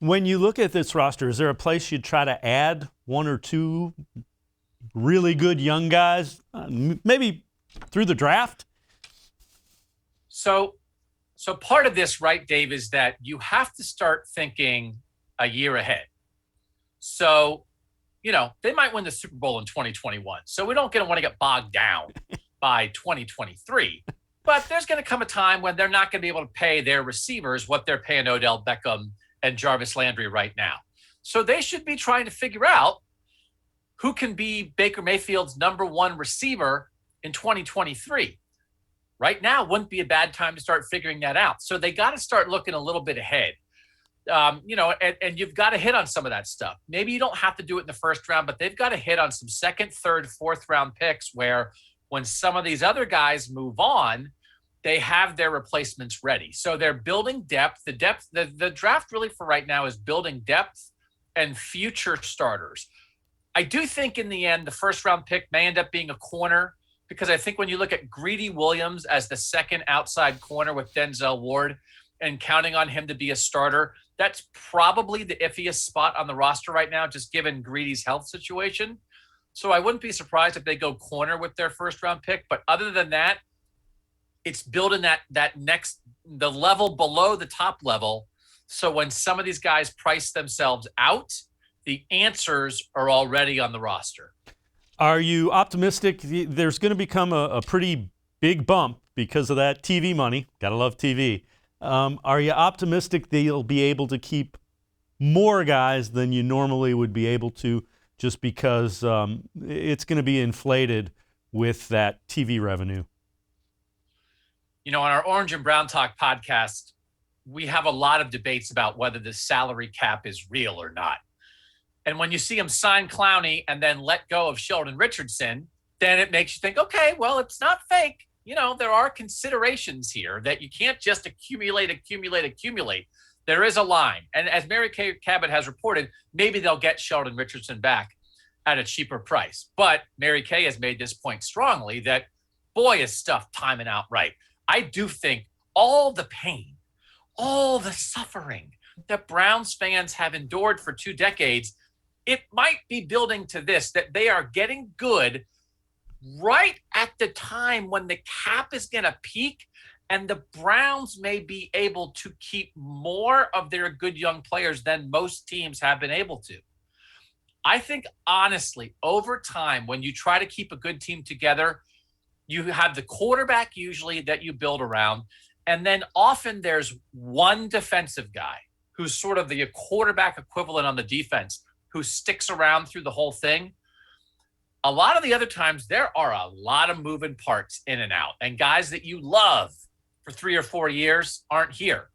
When you look at this roster, is there a place you'd try to add one or two really good young guys, maybe through the draft? So part of this, right, Dave, is that you have to start thinking a year ahead. So, they might win the Super Bowl in 2021. So we don't want to get bogged down by 2023. But there's going to come a time when they're not going to be able to pay their receivers what they're paying Odell Beckham and Jarvis Landry right now. So they should be trying to figure out who can be Baker Mayfield's number one receiver in 2023. Right now wouldn't be a bad time to start figuring that out. So they got to start looking a little bit ahead. And you've got to hit on some of that stuff. Maybe you don't have to do it in the first round, but they've got to hit on some second, third, fourth round picks where when some of these other guys move on, they have their replacements ready. So they're building depth. The draft really for right now is building depth and future starters. I do think in the end, the first round pick may end up being a corner because I think when you look at Greedy Williams as the second outside corner with Denzel Ward and counting on him to be a starter, that's probably the iffiest spot on the roster right now, just given Greedy's health situation. So I wouldn't be surprised if they go corner with their first round pick. But other than that, it's building the level below the top level. So when some of these guys price themselves out, the answers are already on the roster. Are you optimistic there's going to become a pretty big bump because of that TV money? Gotta love TV. Are you optimistic they'll be able to keep more guys than you normally would be able to just because it's going to be inflated with that TV revenue? On our Orange and Brown Talk podcast, we have a lot of debates about whether the salary cap is real or not. And when you see him sign Clowney and then let go of Sheldon Richardson, then it makes you think, okay, well, it's not fake. There are considerations here that you can't just accumulate. There is a line. And as Mary Kay Cabot has reported, maybe they'll get Sheldon Richardson back at a cheaper price. But Mary Kay has made this point strongly that, boy, is stuff timing out right. I do think all the pain, all the suffering that Browns fans have endured for 2 decades, it might be building to this, that they are getting good right at the time when the cap is going to peak and the Browns may be able to keep more of their good young players than most teams have been able to. I think, honestly, over time, when you try to keep a good team together, you have the quarterback usually that you build around, and then often there's one defensive guy who's sort of the quarterback equivalent on the defense who sticks around through the whole thing. A lot of the other times, there are a lot of moving parts in and out, and guys that you love for 3 or 4 years aren't here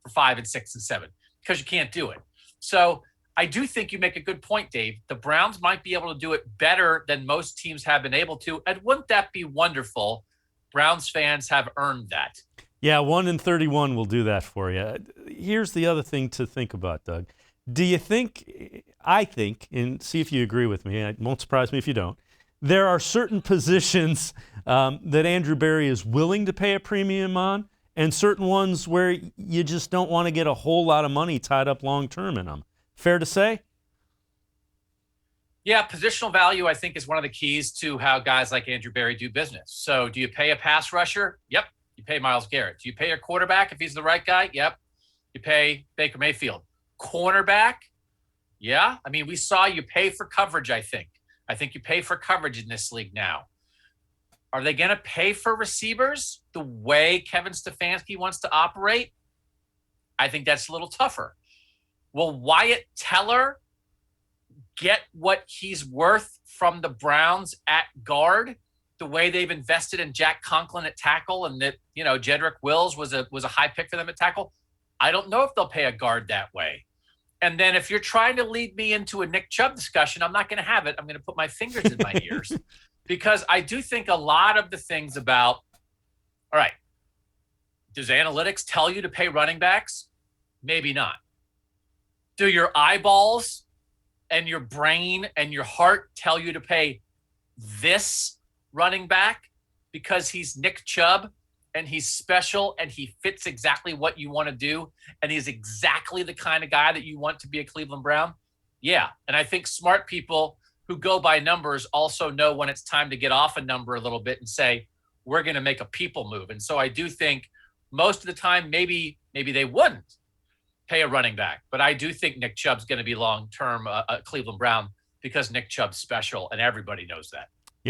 for 5 and 6 and 7 because you can't do it. So I do think you make a good point, Dave. The Browns might be able to do it better than most teams have been able to. And wouldn't that be wonderful? Browns fans have earned that. Yeah, 1 in 31 will do that for you. Here's the other thing to think about, Doug. Do you think, I think, and see if you agree with me, it won't surprise me if you don't, there are certain positions that Andrew Berry is willing to pay a premium on and certain ones where you just don't want to get a whole lot of money tied up long-term in them. Fair to say? Yeah, positional value, I think, is one of the keys to how guys like Andrew Berry do business. So do you pay a pass rusher? Yep. You pay Myles Garrett. Do you pay your quarterback if he's the right guy? Yep. You pay Baker Mayfield. Cornerback? Yeah. I mean, we saw you pay for coverage, I think. I think you pay for coverage in this league now. Are they going to pay for receivers the way Kevin Stefanski wants to operate? I think that's a little tougher. Will Wyatt Teller get what he's worth from the Browns at guard, the way they've invested in Jack Conklin at tackle and that, Jedrick Wills was a high pick for them at tackle? I don't know if they'll pay a guard that way. And then if you're trying to lead me into a Nick Chubb discussion, I'm not going to have it. I'm going to put my fingers in my ears because I do think a lot of the things about, all right, does analytics tell you to pay running backs? Maybe not. Do your eyeballs and your brain and your heart tell you to pay this running back because he's Nick Chubb and he's special and he fits exactly what you want to do, and he's exactly the kind of guy that you want to be a Cleveland Brown, yeah. And I think smart people who go by numbers also know when it's time to get off a number a little bit and say, we're going to make a people move. And so I do think most of the time, maybe they wouldn't pay a running back, but I do think Nick Chubb's going to be long-term a Cleveland Brown because Nick Chubb's special and everybody knows that.